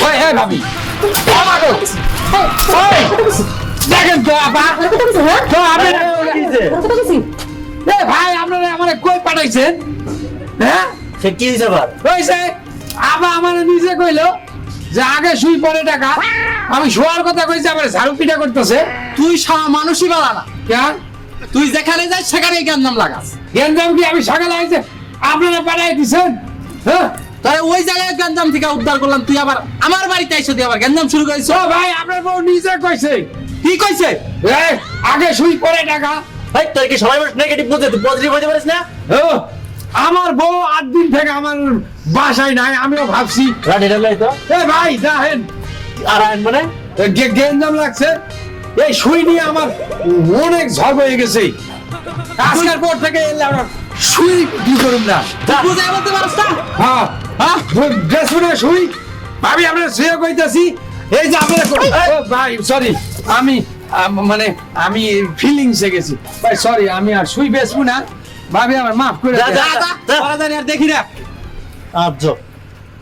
ওই এই ভাবি আমাকে ওই দেখেন তো আপা তো আপনি এ ভাই আপনারা আমারে কই পাঠাইছেন হ্যাঁ সে কি হয়েছে আবার? কইছে আবা আমার নিজে কইলো যে আগে শুই পরে টাকা আমি শোয়ার কথা কইছি আবার ঝাড়ু পিটা করতেছে তুই মানুষই বালা না, কেন তুই যেখানে যাস সেখানেই গ্যাঞ্জাম লাগাস। গেন্দাম কি আমি সকালে আইছে আপনারা পাঠাই দিছেন হ্যাঁ তাহলে ওই জায়গায় গ্যাঞ্জাম থেকে উদ্ধার করলাম, তুই আবার আমার বাড়িতে এসে দিয়ে আবার গ্যাঞ্জাম শুরু করিস। ও ভাই আপনার বউ নিজে কইছে কি কইছে? এই, আগে শুই পরে টাকা ভাই তোর কি সবাই মানুষ নেগেটিভ বুঝে, তুই পজিটিভ হতে পারিস না? ও, আমার বউ 8 দিন থেকে আমার বাসায় নাই আমিও ভাবছি রাডি রালাই তো এ ভাই দেখেন আর আইন মানে গেঞ্জাম লাগছে এই শুই নিয়ে আমার অনেক ঝড় হয়ে গেছে আজকের পর থেকে এলে আমরা শুই কি করুন না বুঝে বলতে পারছ না? হ্যাঁ হ্যাঁ? ড্রেস পরে শুই ভাবি আপনার শুয়ে কইতাছি এই যে আপনারা ভাই সরি আমি মানে আমি ফিলিংসে গেছি ভাই সরি আমি আর শুই বেসবো না ভাবি আমার মাফ করে যা, দেন। যা, যা, যা। তাড়াতাড়ি আর দেখি না। আচ্ছা